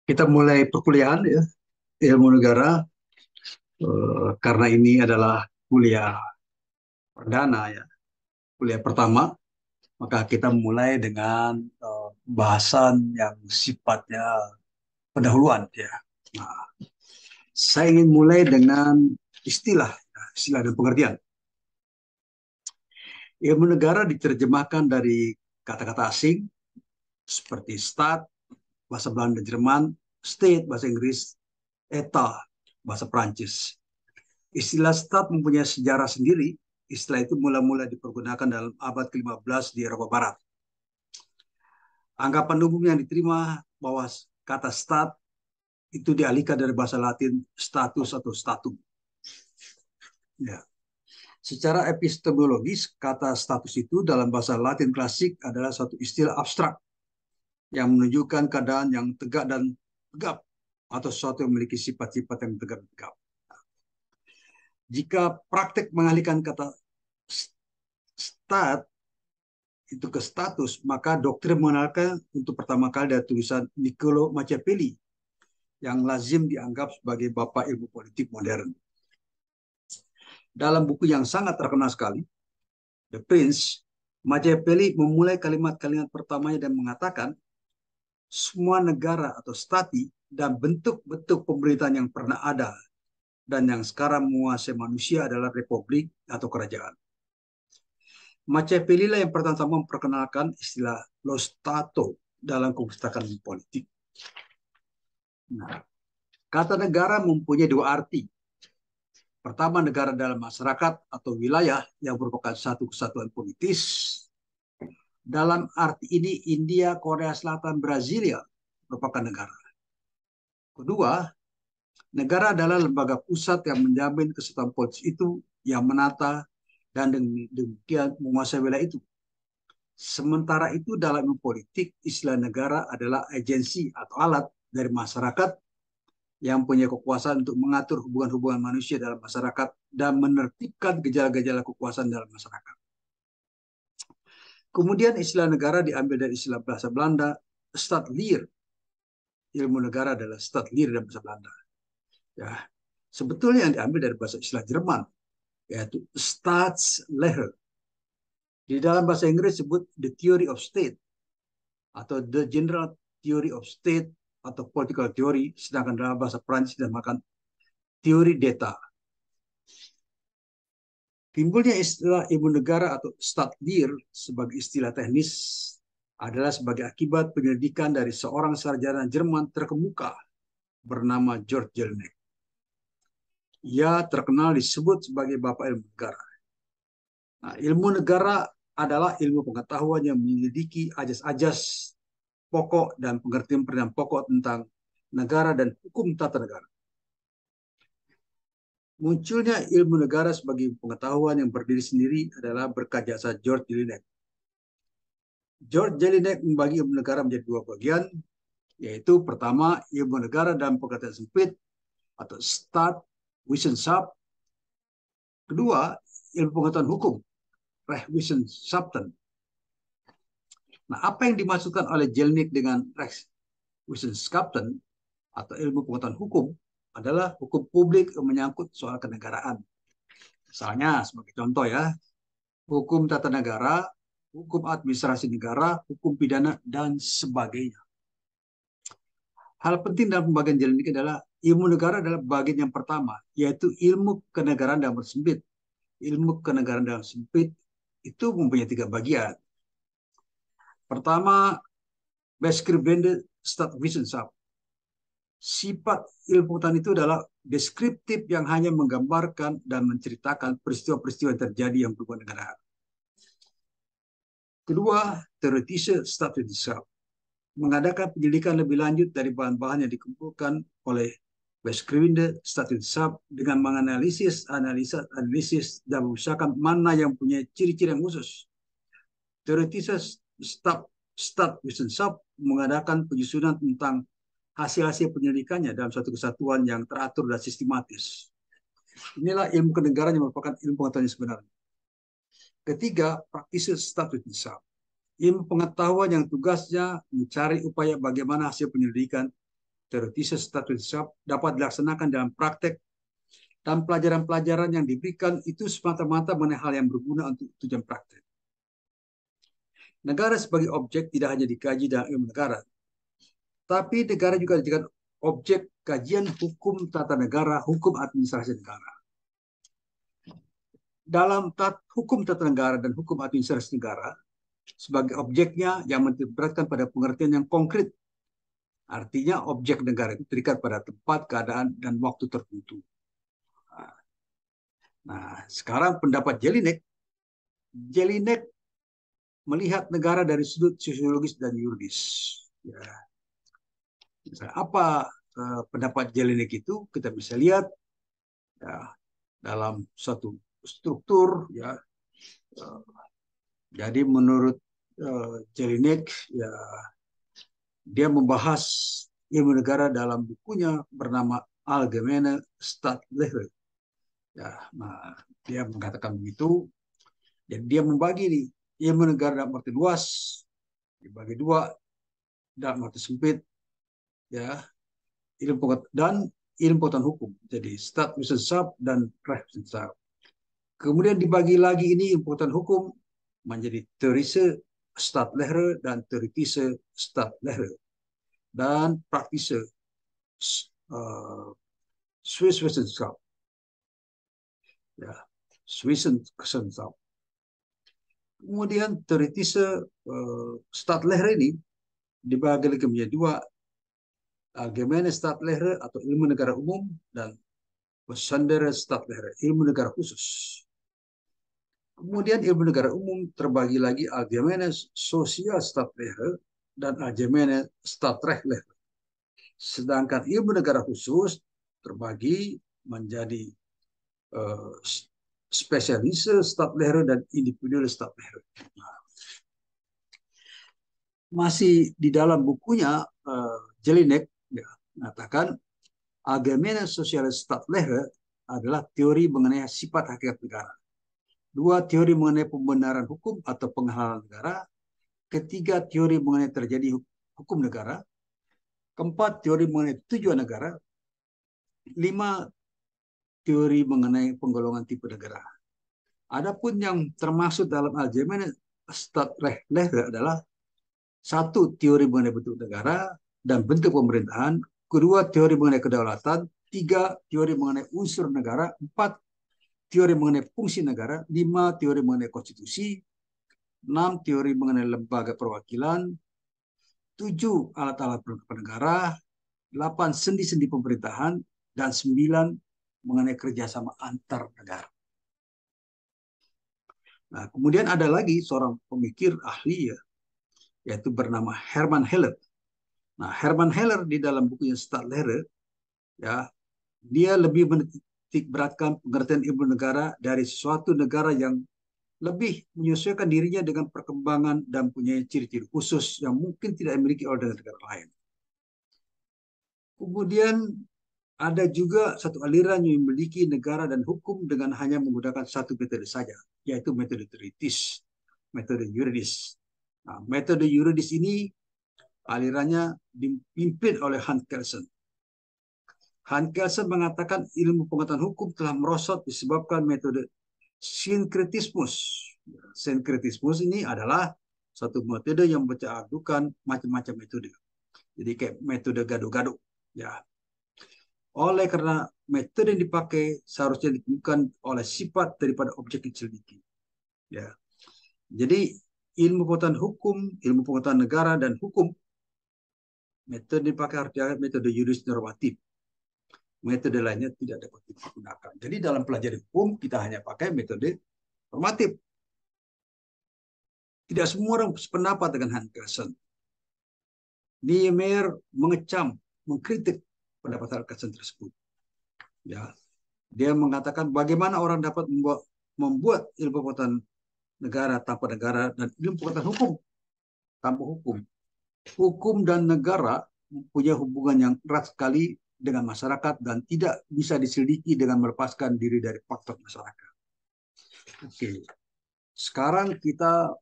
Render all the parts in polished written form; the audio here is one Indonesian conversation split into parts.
Kita mulai perkuliahan ya, ilmu negara, karena ini adalah kuliah perdana ya, kuliah pertama, maka kita mulai dengan bahasan yang sifatnya pendahuluan ya. Nah, saya ingin mulai dengan istilah, istilah dan pengertian. Ilmu negara diterjemahkan dari kata-kata asing seperti stat, bahasa Belanda Jerman, state, bahasa Inggris, eta, bahasa Prancis. Istilah stat mempunyai sejarah sendiri. Istilah itu mula-mula dipergunakan dalam abad ke-15 di Eropa Barat. Anggapan umum yang diterima bahwa kata stat itu dialihkan dari bahasa Latin status atau statum. Ya. Secara epistemologis, kata status itu dalam bahasa Latin klasik adalah satu istilah abstrak yang menunjukkan keadaan yang tegak dan tegap atau sesuatu yang memiliki sifat-sifat yang tegak dan tegap. Jika praktek mengalihkan kata stat itu ke status, maka doktrin mengenalkan untuk pertama kali dari tulisan Niccolo Machiavelli yang lazim dianggap sebagai bapak ilmu politik modern. Dalam buku yang sangat terkenal sekali, The Prince, Machiavelli memulai kalimat-kalimat pertamanya dan mengatakan semua negara atau stati dan bentuk-bentuk pemerintahan yang pernah ada dan yang sekarang menguasai manusia adalah republik atau kerajaan. Machiavelli lah yang pertama memperkenalkan istilah lo stato dalam perpustakaan politik. Nah, kata negara mempunyai dua arti. Pertama, negara dalam masyarakat atau wilayah yang merupakan satu kesatuan politis. Dalam arti ini, India, Korea Selatan, Brasilia merupakan negara. Kedua, negara adalah lembaga pusat yang menjamin kesatuan politis itu, yang menata dan demikian menguasai wilayah itu. Sementara itu dalam ilmu politik, istilah negara adalah agensi atau alat dari masyarakat yang punya kekuasaan untuk mengatur hubungan-hubungan manusia dalam masyarakat dan menertibkan gejala-gejala kekuasaan dalam masyarakat. Kemudian istilah negara diambil dari istilah bahasa Belanda, stadtleer. Ilmu negara adalah stadtleer dalam bahasa Belanda. Ya, sebetulnya yang diambil dari bahasa istilah Jerman, yaitu Staatslehre. Di dalam bahasa Inggris disebut the theory of state atau the general theory of state atau political theory, sedangkan dalam bahasa Prancis dinamakan teori data. Timbulnya istilah ibu negara atau stadtleer sebagai istilah teknis adalah sebagai akibat penyelidikan dari seorang sarjana Jerman terkemuka bernama George Jelinek. Ia terkenal disebut sebagai bapak ilmu negara. Nah, ilmu negara adalah ilmu pengetahuan yang menyelidiki ajas-ajas pokok dan pengertian pokok tentang negara dan hukum tata negara. Munculnya ilmu negara sebagai pengetahuan yang berdiri sendiri adalah berkat jasa George Jelinek. George Jelinek membagi ilmu negara menjadi dua bagian, yaitu pertama ilmu negara dalam pengertian sempit atau Staatswissenschaft, kedua ilmu pengetahuan hukum Rechtswissenschaften. Nah, apa yang dimaksudkan oleh Jelinek dengan Rechtswissenschaften atau ilmu pengetahuan hukum adalah hukum publik yang menyangkut soal kenegaraan. Misalnya sebagai contoh ya, hukum tata negara, hukum administrasi negara, hukum pidana, dan sebagainya. Hal penting dalam pembagian jalan ini adalah ilmu negara adalah bagian yang pertama, yaitu ilmu kenegaraan dalam bersempit. Ilmu kenegaraan dalam sempit itu mempunyai tiga bagian. Pertama, beskrivende Staatswissenschaft. Sifat ilmu pengetahuan itu adalah deskriptif yang hanya menggambarkan dan menceritakan peristiwa-peristiwa yang terjadi yang berhubungan dengan negara. Kedua, theoretische Staatswissenschaft. Mengadakan penyelidikan lebih lanjut dari bahan-bahan yang dikumpulkan oleh beskrivende Staatswissenschaft dengan menganalisis, analisis dan mengusahakan mana yang punya ciri-ciri yang khusus. Theoretische Staatswissenschaft mengadakan penyusunan tentang hasil-hasil penyelidikannya dalam satu kesatuan yang teratur dan sistematis. Inilah ilmu kenegaraan yang merupakan ilmu pengetahuan yang sebenarnya. Ketiga, praktisi Staatswissenschaft. Ilmu pengetahuan yang tugasnya mencari upaya bagaimana hasil penyelidikan theoretische Staatswissenschaft dapat dilaksanakan dalam praktek dan pelajaran-pelajaran yang diberikan itu semata-mata mengenai hal yang berguna untuk tujuan praktek. Negara sebagai objek tidak hanya dikaji dalam ilmu negara, tapi negara juga dijadikan objek kajian hukum tata negara, hukum administrasi negara. Dalam hukum tata negara dan hukum administrasi negara, sebagai objeknya yang menitikberatkan pada pengertian yang konkret. Artinya objek negara itu terikat pada tempat, keadaan, dan waktu tertentu. Nah, sekarang pendapat Jelinek. Jelinek melihat negara dari sudut sosiologis dan yuridis. Ya. Apa pendapat Jelinek itu? Kita bisa lihat ya, dalam satu struktur. Ya. Jadi menurut Jelinek, ya, dia membahas ilmu negara dalam bukunya bernama Allgemeine Staatslehre. Ya, nah, dia mengatakan begitu. Jadi dia membagi nih ilmu negara dalam arti luas dibagi dua, dalam arti sempit, ya, ilmu pengetahuan dan ilmu pengetahuan hukum. Jadi Staatswissenschaft dan Rechtswissenschaft. Kemudian dibagi lagi ini ilmu pengetahuan hukum menjadi theorische Staatlehre dan theoretische Staatlehre dan praktische Swisswissenschaft. Ya, Swisswissenschaft. Kemudian theoretische Staatlehre ini dibagi lagi menjadi dua, Allgemeine Staatlehre atau ilmu negara umum dan Besondere Staatlehre, ilmu negara khusus. Kemudian ilmu negara umum terbagi lagi Allgemeine Social Staatlehre dan Allgemeine Staatsrechtslehre. Sedangkan ilmu negara khusus terbagi menjadi Spezialise Staatlehre dan Individuelle Staatlehre. Masih di dalam bukunya Jelinek ya, mengatakan Allgemeine Soziale Staatlehre adalah teori mengenai sifat hakikat negara. Dua, teori mengenai pembenaran hukum atau penghalalan negara. Ketiga, teori mengenai terjadi hukum negara. Keempat, teori mengenai tujuan negara. Lima, teori mengenai penggolongan tipe negara. Adapun yang termasuk dalam Allgemeine Staatsrechtslehre adalah satu, teori mengenai bentuk negara dan bentuk pemerintahan. Kedua, teori mengenai kedaulatan. Tiga, teori mengenai unsur negara. Empat, teori mengenai fungsi negara. Lima, teori mengenai konstitusi. Enam, teori mengenai lembaga perwakilan. Tujuh, alat-alat perlengkapan negara. Delapan, sendi-sendi pemerintahan. Dan sembilan, mengenai kerjasama antar negara. Nah, kemudian ada lagi seorang pemikir ahli ya, yaitu bernama Hermann Heller. Nah, Hermann Heller di dalam bukunya Staatlehre, ya, dia lebih menitikberatkan pengertian ilmu negara dari suatu negara yang lebih menyesuaikan dirinya dengan perkembangan dan punya ciri-ciri khusus yang mungkin tidak dimiliki oleh negara lain. Kemudian ada juga satu aliran yang memiliki negara dan hukum dengan hanya menggunakan satu metode saja, yaitu metode teoritis, metode yuridis. Nah, metode yuridis ini alirannya dipimpin oleh Hans Kelsen. Hans Kelsen mengatakan ilmu pengetahuan hukum telah merosot disebabkan metode sinkretismus. Sinkretismus ini adalah satu metode yang memecah-adukan macam-macam metode. Jadi kayak metode gado-gado. Ya. Oleh karena metode yang dipakai seharusnya ditentukan oleh sifat daripada objek yang diselidiki. Ya. Jadi ilmu pengetahuan hukum, ilmu pengetahuan negara dan hukum, metode yang dipakai harus dipakai metode yuridis normatif. Metode lainnya tidak dapat digunakan. Jadi dalam pelajari hukum kita hanya pakai metode normatif. Tidak semua orang sependapat dengan Hans Kelsen. Niemeyer mengecam, mengkritik pendapat Hans Kelsen tersebut. Ya, dia mengatakan bagaimana orang dapat membuat ilmu pengetahuan negara tanpa negara dan ilmu pengetahuan hukum tanpa hukum. Hukum dan negara mempunyai hubungan yang erat sekali dengan masyarakat dan tidak bisa diselidiki dengan melepaskan diri dari faktor masyarakat. Oke, sekarang kita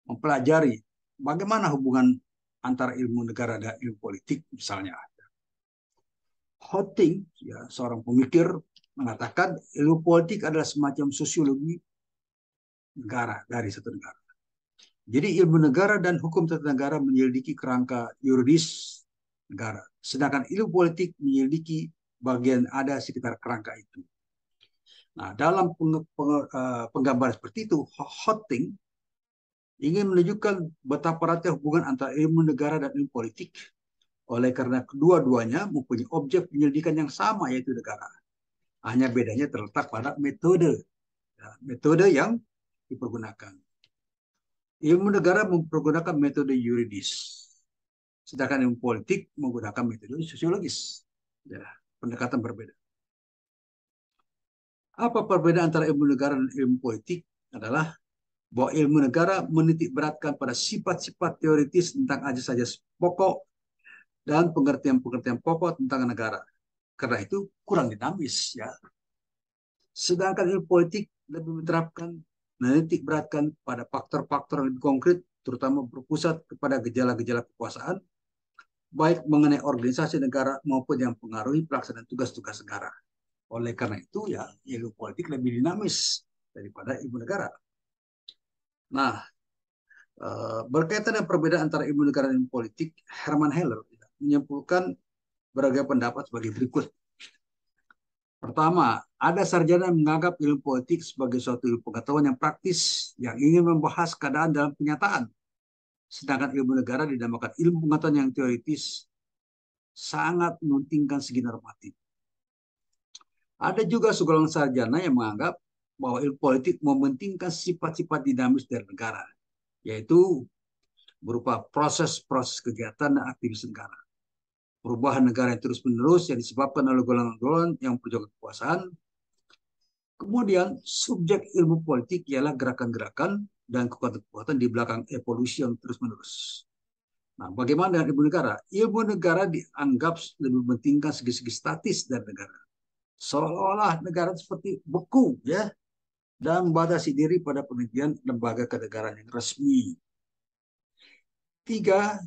mempelajari bagaimana hubungan antara ilmu negara dan ilmu politik. Misalnya, Hotting, ya, seorang pemikir, mengatakan ilmu politik adalah semacam sosiologi negara dari satu negara. Jadi ilmu negara dan hukum tata negara menyelidiki kerangka yuridis negara, sedangkan ilmu politik menyelidiki bagian ada sekitar kerangka itu. Nah, dalam penggambaran seperti itu, Hotting ingin menunjukkan betapa eratnya hubungan antara ilmu negara dan ilmu politik, oleh karena kedua-duanya mempunyai objek penyelidikan yang sama, yaitu negara. Hanya bedanya terletak pada metode, ya, metode yang dipergunakan. Ilmu negara mempergunakan metode yuridis, sedangkan ilmu politik menggunakan metode sosiologis. Ya, pendekatan berbeda. Apa perbedaan antara ilmu negara dan ilmu politik? Adalah bahwa ilmu negara menitik beratkan pada sifat-sifat teoritis tentang ajas-ajas pokok dan pengertian-pengertian pokok tentang negara. Karena itu kurang dinamis, ya. Sedangkan ilmu politik lebih menerapkan menitik beratkan pada faktor-faktor yang lebih konkret, terutama berpusat kepada gejala-gejala kekuasaan, baik mengenai organisasi negara maupun yang mempengaruhi pelaksanaan tugas-tugas negara. Oleh karena itu, ya, ilmu politik lebih dinamis daripada ilmu negara. Nah, berkaitan dengan perbedaan antara ilmu negara dan ilmu politik, Hermann Heller menyimpulkan berbagai pendapat sebagai berikut. Pertama, ada sarjana yang menganggap ilmu politik sebagai suatu ilmu pengetahuan yang praktis yang ingin membahas keadaan dalam kenyataan. Sedangkan ilmu negara dinamakan ilmu pengetahuan yang teoritis, sangat mementingkan segi normatif. Ada juga segolongan sarjana yang menganggap bahwa ilmu politik mementingkan sifat-sifat dinamis dari negara, yaitu berupa proses-proses kegiatan dan aktivitas negara. Perubahan negara yang terus-menerus yang disebabkan oleh golongan-golongan yang memperjuangkan kekuasaan. Kemudian, subjek ilmu politik ialah gerakan-gerakan dan kekuatan-kekuatan di belakang evolusi yang terus-menerus. Nah, bagaimana dengan ilmu negara? Ilmu negara dianggap lebih mementingkan segi-segi statis dari negara. Seolah-olah negara seperti beku, ya, dan membatasi diri pada penelitian lembaga kenegaraan yang resmi. Tiga,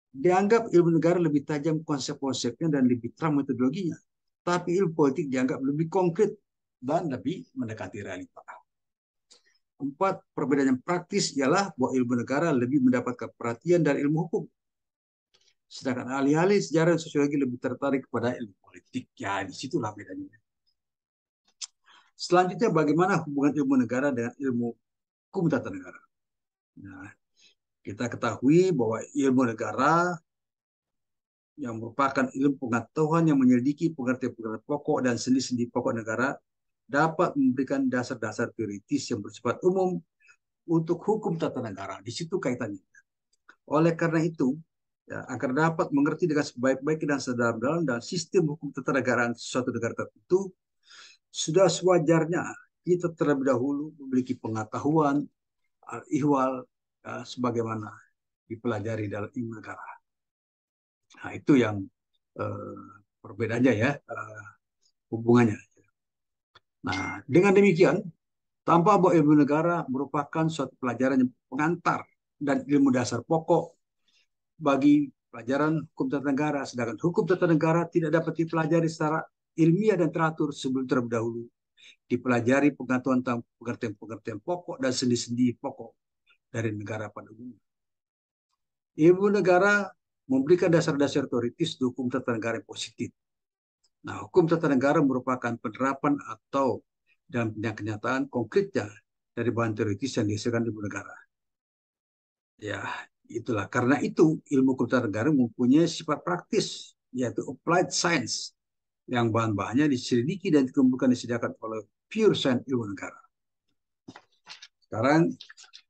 dianggap ilmu negara lebih tajam konsep-konsepnya dan lebih terang metodologinya. Tapi ilmu politik dianggap lebih konkret dan lebih mendekati realita. Empat, perbedaan yang praktis ialah bahwa ilmu negara lebih mendapatkan perhatian dari ilmu hukum. Sedangkan ahli-ahli sejarah dan sosiologi lebih tertarik kepada ilmu politik. Ya, disitulah bedanya. Selanjutnya, bagaimana hubungan ilmu negara dengan ilmu hukum tata negara? Nah, kita ketahui bahwa ilmu negara yang merupakan ilmu pengetahuan yang menyelidiki pengertian-pengertian pokok dan sendi-sendi pokok negara dapat memberikan dasar-dasar teoritis yang bersifat umum untuk hukum tata negara. Di situ kaitannya. Oleh karena itu, ya, agar dapat mengerti dengan sebaik-baiknya dan sedalam-dalam dan sistem hukum tata negaraan suatu negara tertentu, sudah sewajarnya kita terlebih dahulu memiliki pengetahuan al-ihwal, ya, sebagaimana dipelajari dalam ilmu negara. Nah, itu yang eh, perbedaannya, ya, hubungannya. Nah, dengan demikian, tanpa bahwa ilmu negara merupakan suatu pelajaran yang pengantar dan ilmu dasar pokok bagi pelajaran hukum tata negara, sedangkan hukum tata negara tidak dapat dipelajari secara ilmiah dan teratur sebelum terlebih dahulu dipelajari pengetahuan tentang pengertian-pengertian pokok dan sendi-sendi pokok dari negara pada umumnya. Ilmu negara memberikan dasar-dasar teoritis hukum tata negara yang positif. Nah, hukum tata negara merupakan penerapan atau dalam kenyataan konkretnya dari bahan teoritis yang dihasilkan ilmu negara. Ya, itulah. Karena itu, ilmu hukum tata negara mempunyai sifat praktis, yaitu applied science, yang bahan-bahannya diselidiki dan dikumpulkan disediakan oleh pure science ilmu negara. Sekarang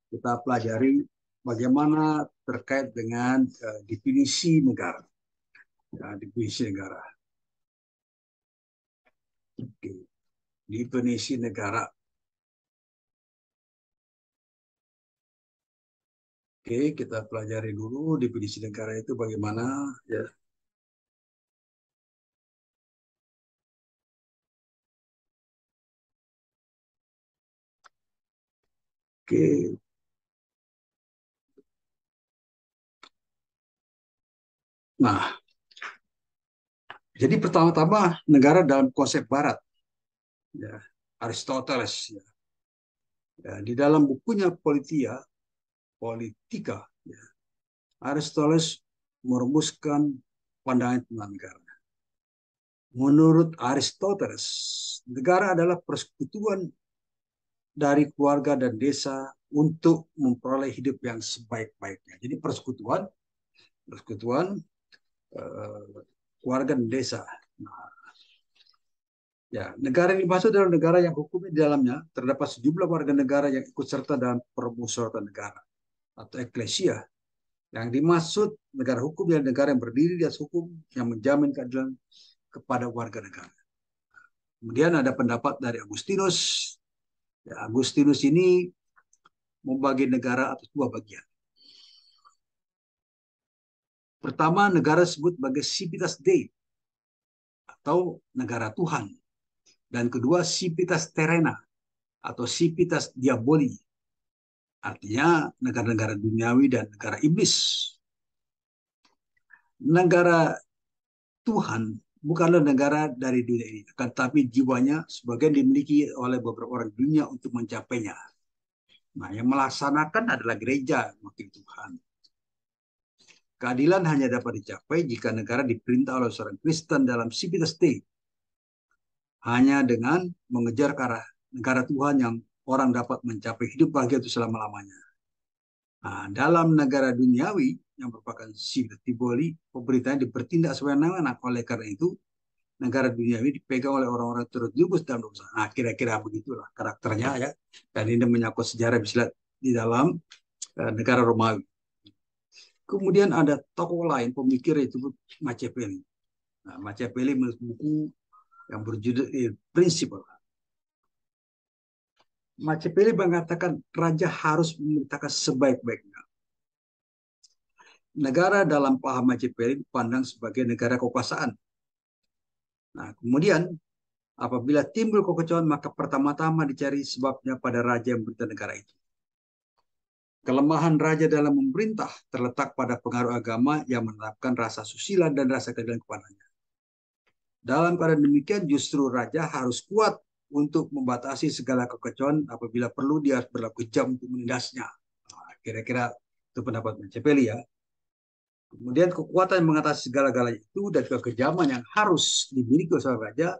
kita pelajari bagaimana terkait dengan definisi negara. Ya, definisi negara. Oke. Definisi negara. Oke, kita pelajari dulu definisi negara itu bagaimana, ya. Oke, Nah, jadi pertama-tama negara dalam konsep Barat, ya, Aristoteles, ya. Ya, di dalam bukunya Politika, ya, Aristoteles merumuskan pandangan tentang negara. Menurut Aristoteles, negara adalah persekutuan dari keluarga dan desa untuk memperoleh hidup yang sebaik-baiknya. Jadi persekutuan eh, keluarga dan desa. Nah, ya, negara yang dimaksud adalah negara yang hukum di dalamnya terdapat sejumlah warga negara yang ikut serta dalam permusyawaratan negara atau eklesia. Yang dimaksud negara hukum adalah negara yang berdiri di atas hukum yang menjamin keadilan kepada warga negara. Kemudian ada pendapat dari Agustinus. Ya, Agustinus ini membagi negara atas dua bagian. Pertama, negara disebut sebagai civitas Dei atau negara Tuhan. Dan kedua, civitas terrena atau civitas diaboli. Artinya negara-negara duniawi dan negara iblis. Negara Tuhan bukanlah negara dari dunia ini, akan tapi jiwanya sebagian dimiliki oleh beberapa orang dunia untuk mencapainya. Nah, yang melaksanakan adalah gereja, wakil Tuhan. Keadilan hanya dapat dicapai jika negara diperintah oleh seorang Kristen dalam civitas Dei. Hanya dengan mengejar ke arah negara Tuhan yang orang dapat mencapai hidup bahagia itu selama-lamanya. Nah, dalam negara duniawi yang merupakan civitas Diaboli, pemerintahnya bertindak semena-mena. Oleh karena itu, negara duniawi dipegang oleh orang-orang terjerumus dalam dosa. Nah, kira-kira begitulah karakternya, ya. Dan ini menyangkut sejarah bisa di dalam negara Romawi. Kemudian ada tokoh lain pemikir itu Machiavelli. Nah, Machiavelli menulis buku yang berjudul Principle. Machiavelli mengatakan raja harus memerintahkan sebaik-baiknya. Negara dalam paham Machiavelli dipandang sebagai negara kekuasaan. Nah, kemudian apabila timbul kekacauan, maka pertama-tama dicari sebabnya pada raja yang memerintah negara itu. Kelemahan raja dalam memerintah terletak pada pengaruh agama yang menerapkan rasa susila dan rasa keadilan kepadanya. Dalam keadaan demikian, justru raja harus kuat untuk membatasi segala kekacauan. Apabila perlu, dia harus berlaku kejam untuk menindasnya. Nah, kira-kira itu pendapat Machiavelli, ya. Kemudian kekuatan yang mengatasi segala-galanya itu dan kekejaman yang harus dimiliki oleh seorang raja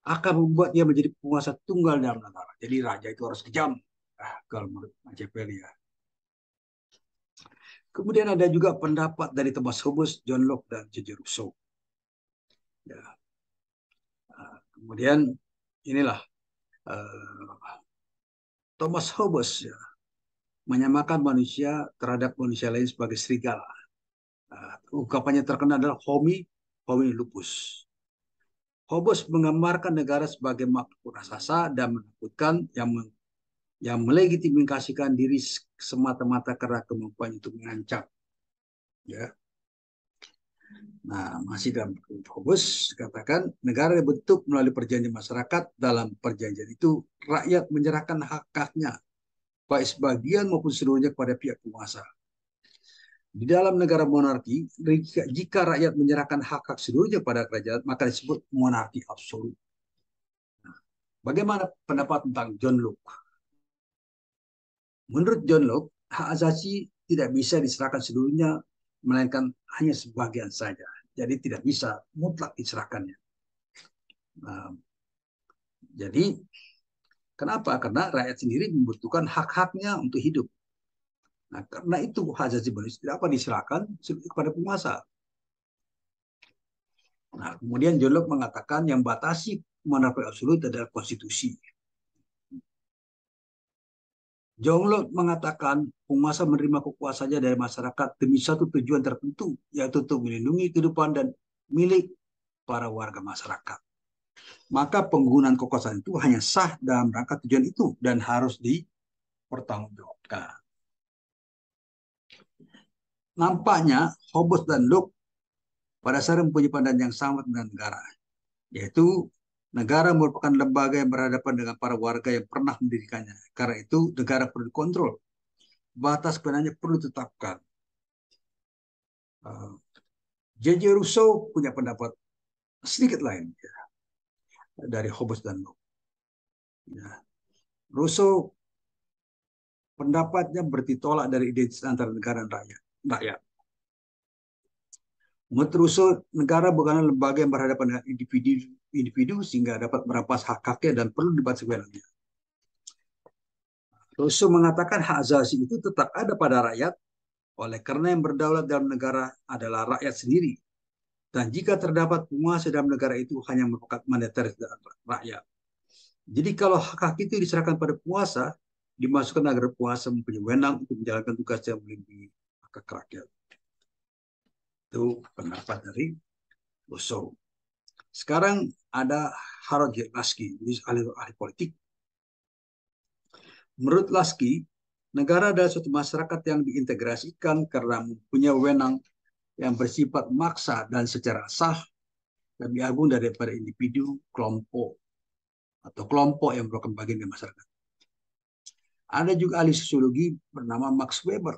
akan membuat dia menjadi penguasa tunggal dalam negara. Jadi raja itu harus kejam. Kalau menurut Machiavelli, ya. Kemudian ada juga pendapat dari Thomas Hobbes, John Locke, dan J.J. Rousseau. Ya. Kemudian inilah Thomas Hobbes, ya, menyamakan manusia terhadap manusia lain sebagai serigala. Ungkapannya terkenal adalah homi lupus. Hobbes menggambarkan negara sebagai makhluk raksasa dan menakutkan yang melegitimasikan diri semata-mata karena kemampuan untuk mengancam. Ya. Nah, masih dalam Hobbes katakan negara dibentuk melalui perjanjian masyarakat. Dalam perjanjian itu rakyat menyerahkan hak-haknya baik sebagian maupun seluruhnya kepada pihak penguasa. Di dalam negara monarki, jika rakyat menyerahkan hak-hak seluruhnya pada kerajaan, maka disebut monarki absolut. Bagaimana pendapat tentang John Locke? Menurut John Locke, hak asasi tidak bisa diserahkan seluruhnya, melainkan hanya sebagian saja. Jadi tidak bisa mutlak diserahkannya. Nah, jadi kenapa? Karena rakyat sendiri membutuhkan hak-haknya untuk hidup. Nah, karena itu hak asasi manusia tidak dapat diserahkan kepada penguasa. Nah, kemudian John Locke mengatakan yang batasi monarki absolut adalah konstitusi. John Locke mengatakan penguasa menerima kekuasaannya dari masyarakat demi satu tujuan tertentu, yaitu untuk melindungi kehidupan dan milik para warga masyarakat. Maka penggunaan kekuasaan itu hanya sah dalam rangka tujuan itu dan harus dipertanggungjawabkan. Nampaknya Hobbes dan Locke pada dasarnya mempunyai pandangan yang sama tentang negara, yaitu negara merupakan lembaga yang berhadapan dengan para warga yang pernah mendirikannya. Karena itu negara perlu dikontrol. Batas kewenangannya perlu ditetapkan. J.J. Rousseau punya pendapat sedikit lain ya, dari Hobbes dan Locke. Ya. Rousseau pendapatnya bertolak dari identitas antara negara dan rakyat. Menurut Rousseau, negara bukanlah lembaga yang berhadapan dengan individu sehingga dapat merampas hak-haknya dan perlu dibatasi sebenarnya. Rousseau mengatakan hak asasi itu tetap ada pada rakyat, oleh karena yang berdaulat dalam negara adalah rakyat sendiri. Dan jika terdapat penguasa dalam negara itu hanya merupakan mandatar rakyat. Jadi kalau hak-hak itu diserahkan pada penguasa, dimasukkan agar penguasa mempunyai wewenang untuk menjalankan tugasnya melindungi hak rakyat. Itu pendapat dari Rousseau. Sekarang ada Harold Lasky, ahli politik. Menurut Lasky, negara adalah suatu masyarakat yang diintegrasikan karena mempunyai wewenang yang bersifat maksa dan secara sah lebih agung daripada individu, kelompok, atau kelompok yang merupakan bagian dari masyarakat. Ada juga ahli sosiologi bernama Max Weber.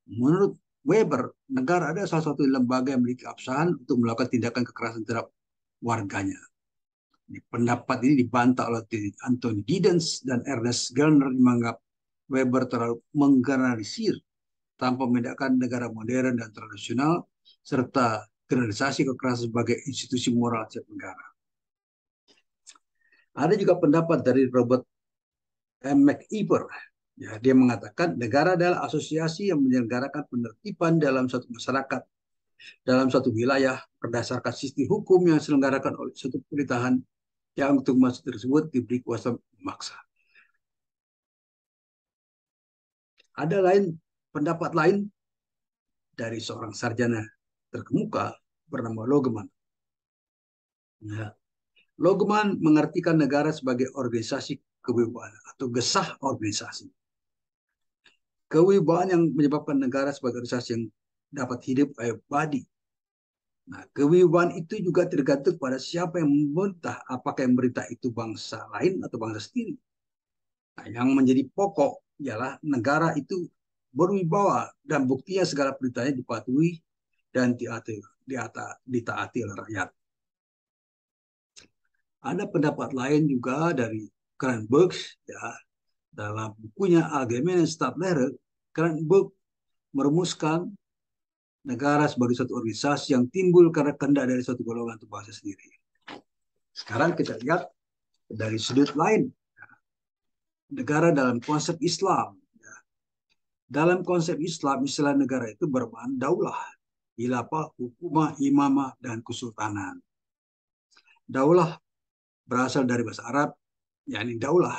Menurut Weber, negara adalah salah satu lembaga yang memiliki absahan untuk melakukan tindakan kekerasan terhadap warganya. Pendapat ini dibantah oleh Anthony Giddens dan Ernest Gellner yang menganggap Weber terlalu menggeneralisir tanpa membedakan negara modern dan tradisional serta generalisasi kekerasan sebagai institusi moral setiap negara. Ada juga pendapat dari Robert M. McIver. Ya, dia mengatakan negara adalah asosiasi yang menyelenggarakan penertiban dalam satu masyarakat, dalam satu wilayah berdasarkan sistem hukum yang diselenggarakan oleh suatu pemerintahan yang untuk maksud tersebut diberi kuasa memaksa. Ada pendapat lain dari seorang sarjana terkemuka bernama Logeman. Ya. Logeman mengartikan negara sebagai organisasi kewibawaan atau gesah organisasi. Kewibawaan yang menyebabkan negara sebagai organisasi yang dapat hidup abadi. Nah, kewibawaan itu juga tergantung pada siapa yang memerintah, apakah yang memerintah itu bangsa lain atau bangsa sendiri. Nah, yang menjadi pokok ialah negara itu berwibawa dan buktinya segala perintahnya dipatuhi dan ditaati oleh rakyat. Ada pendapat lain juga dari Kranberg, ya, dalam bukunya Allgemeine Staatslehre. Kranberg merumuskan negara sebagai suatu organisasi yang timbul karena kehendak dari suatu golongan atau bangsa sendiri. Sekarang kita lihat dari sudut lain, negara dalam konsep Islam. Dalam konsep Islam, istilah negara itu bermakna daulah, khilafah, hukumah, imamah, dan kesultanan. Daulah berasal dari bahasa Arab, yakni daulah.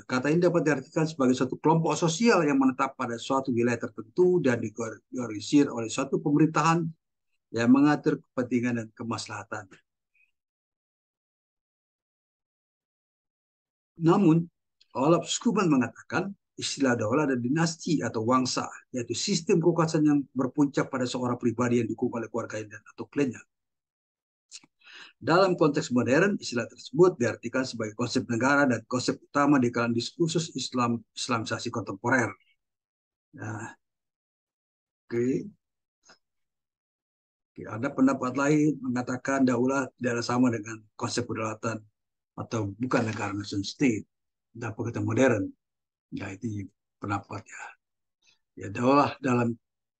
Kata ini dapat diartikan sebagai suatu kelompok sosial yang menetap pada suatu wilayah tertentu dan diorganisir oleh suatu pemerintahan yang mengatur kepentingan dan kemaslahatan. Namun, Olaf Skuman mengatakan istilah daulah dan dinasti atau wangsa, yaitu sistem kekuasaan yang berpuncak pada seorang pribadi yang didukung oleh keluarganya atau klannya. Dalam konteks modern, istilah tersebut diartikan sebagai konsep negara dan konsep utama di kalangan diskursus Islamisasi kontemporer. Nah, oke. Ada pendapat lain mengatakan daulah tidaklah sama dengan konsep kedaulatan atau bukan negara nation state dalam pengertian modern. Ya, itu pendapatnya. Ya, daulah dalam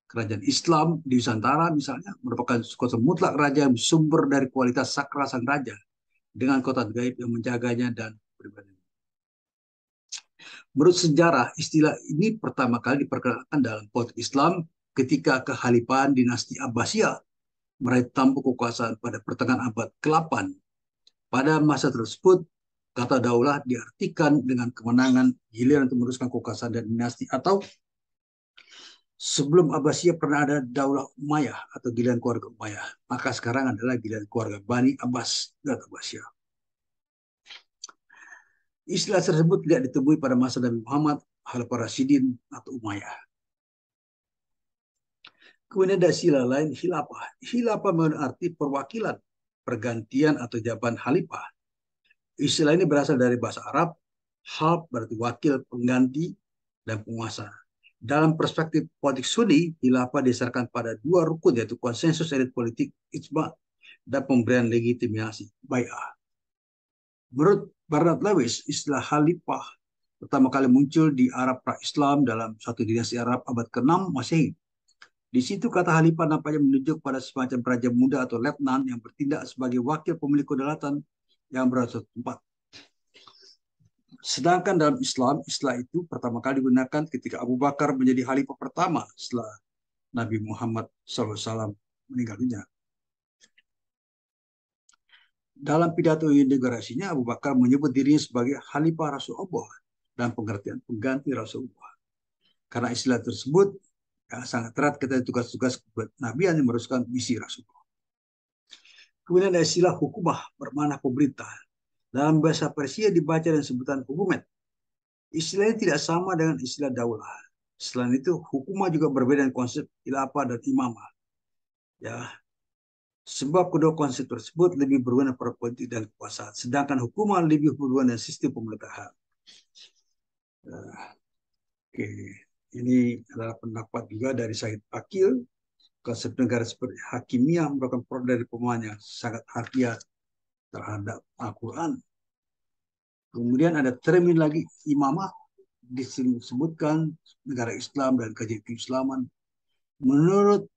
kerajaan Islam di Nusantara misalnya merupakan konsep mutlak raja yang sumber dari kualitas sakral sang raja dengan kota gaib yang menjaganya dan pribadi. Menurut sejarah, istilah ini pertama kali diperkenalkan dalam politik Islam ketika kekhalifahan dinasti Abbasiyah meraih tampuk kekuasaan pada pertengahan abad ke-8. Pada masa tersebut, kata daulah diartikan dengan kemenangan giliran untuk meneruskan kekuasaan dan dinasti, atau sebelum Abbasiyah pernah ada daulah Umayyah atau giliran keluarga Umayyah. Maka sekarang adalah giliran keluarga Bani Abbas dan Abbasiyah. Istilah tersebut tidak ditemui pada masa Nabi Muhammad, Khalifah Rasyidin atau Umayyah. Kemudian ada istilah lain, khilafah. Khilafah berarti perwakilan, pergantian atau jabatan khalifah. Istilah ini berasal dari bahasa Arab, half berarti wakil, pengganti, dan penguasa. Dalam perspektif politik Sunni, khilafah didasarkan pada dua rukun, yaitu konsensus elit politik, ijma, dan pemberian legitimasi, bai'ah. Menurut Bernard Lewis, istilah khalifah pertama kali muncul di Arab pra-Islam dalam suatu dinasti Arab abad ke-6 Masehi. Di situ kata khalifah nampaknya menunjuk pada semacam raja muda atau letnan yang bertindak sebagai wakil pemilik kedaulatan yang berada di tempat. Sedangkan dalam Islam, istilah itu pertama kali digunakan ketika Abu Bakar menjadi khalifah pertama setelah Nabi Muhammad SAW meninggal dunia. Dalam pidato inaugurasinya, Abu Bakar menyebut dirinya sebagai khalifah Rasulullah dan pengertian pengganti Rasulullah. Karena istilah tersebut ya, sangat erat kaitan tugas-tugas Nabi yang meneruskan misi Rasulullah. Kemudian ada istilah hukumah bermakna pemerintah. Dalam bahasa Persia dibaca dengan sebutan hukumat. Istilahnya tidak sama dengan istilah daulah. Selain itu, hukumah juga berbeda dengan konsep khilafah dan imamah. Ya, sebab kedua konsep tersebut lebih berhubungan pada politik dan kekuasaan, sedangkan hukumah lebih berhubungan dengan sistem pemerintahan. Oke, ini adalah pendapat juga dari Said Akil. Konsep negara seperti hakimiyah merupakan produk dari pemahaman yang sangat harfiah terhadap Al-Quran. Kemudian ada termin lagi imamah, disebutkan negara Islam dan kajian keislaman. Menurut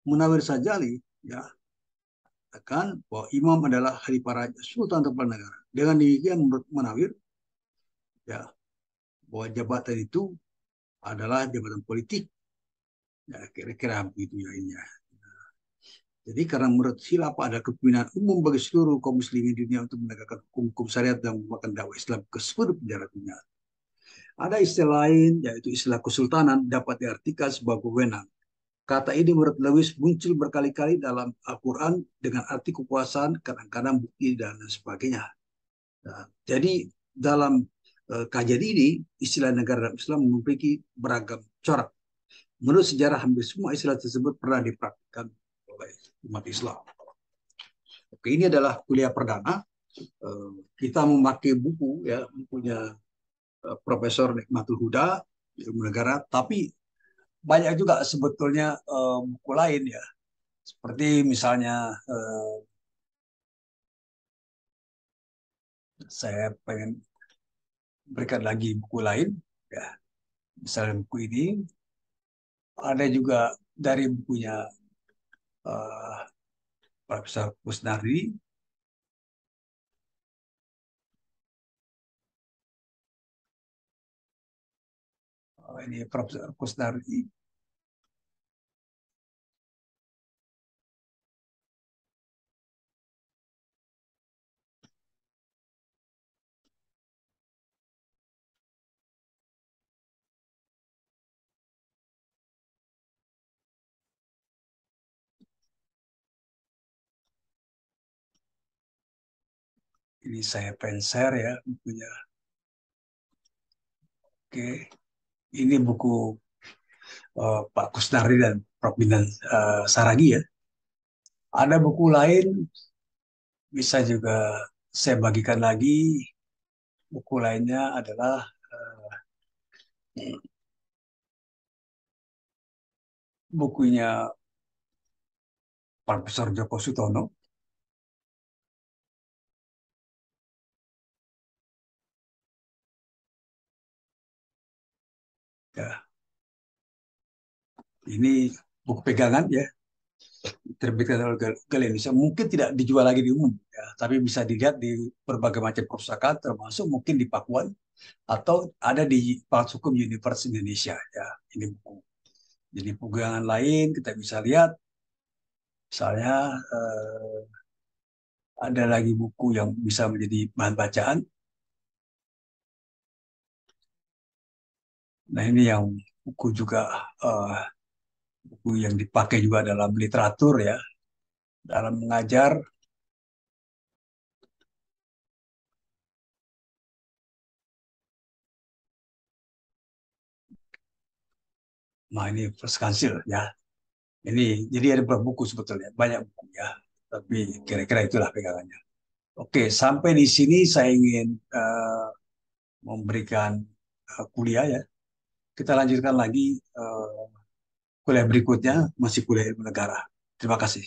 Munawir Sajali, ya, katakan bahwa imam adalah khalifah raja sultan kepala negara. Dengan demikian menurut Munawir, ya, bahwa jabatan itu adalah jabatan politik. Ya, kira-kira begitu ya ini ya. Jadi karena menurut khilafah ada kepemimpinan umum bagi seluruh kaum muslimin dunia untuk menegakkan hukum syariat dan merupakan dakwah Islam ke seluruh penjara dunia. Ada istilah lain, yaitu istilah kesultanan, dapat diartikan sebagai wewenang. Kata ini menurut Lewis muncul berkali-kali dalam Al-Quran dengan arti kekuasaan, kadang-kadang bukti, dan sebagainya. Nah, jadi dalam kajian ini, istilah negara dalam Islam memiliki beragam corak. Menurut sejarah, hampir semua istilah tersebut pernah dipraktikkan oleh umat Islam. Oke, ini adalah kuliah perdana. Kita memakai buku, ya, bukunya Profesor Nikmatul Huda, ilmu negara, tapi banyak juga sebetulnya buku lain ya, seperti misalnya saya pengen berikan lagi buku lain, ya, misalnya buku ini, ada juga dari bukunya uh, Profesor Kusnari, ini Profesor Kusnari, ini saya pengen share ya bukunya. Oke, ini buku Pak Kusnari dan Prof. Binan Saragi ya. Ada buku lain, bisa juga saya bagikan lagi. Buku lainnya adalah bukunya Profesor Joko Sutono. Ya, ini buku pegangan ya, terbitkan oleh Galeri Indonesia. Mungkin tidak dijual lagi di umum, ya, tapi bisa dilihat di berbagai macam perpustakaan, termasuk mungkin di Pakuan atau ada di Fakultas Hukum Universitas Indonesia. Ya, ini buku. Jadi pegangan lain kita bisa lihat, misalnya ada lagi buku yang bisa menjadi bahan bacaan. Nah ini yang buku juga buku yang dipakai juga dalam literatur ya, dalam mengajar. Nah ini First Council ya. Ini jadi ada beberapa buku sebetulnya, banyak buku ya. Tapi kira-kira itulah pegangannya. Oke, sampai di sini saya ingin memberikan kuliah ya. kita lanjutkan lagi kuliah berikutnya, masih kuliah ilmu negara. Terima kasih.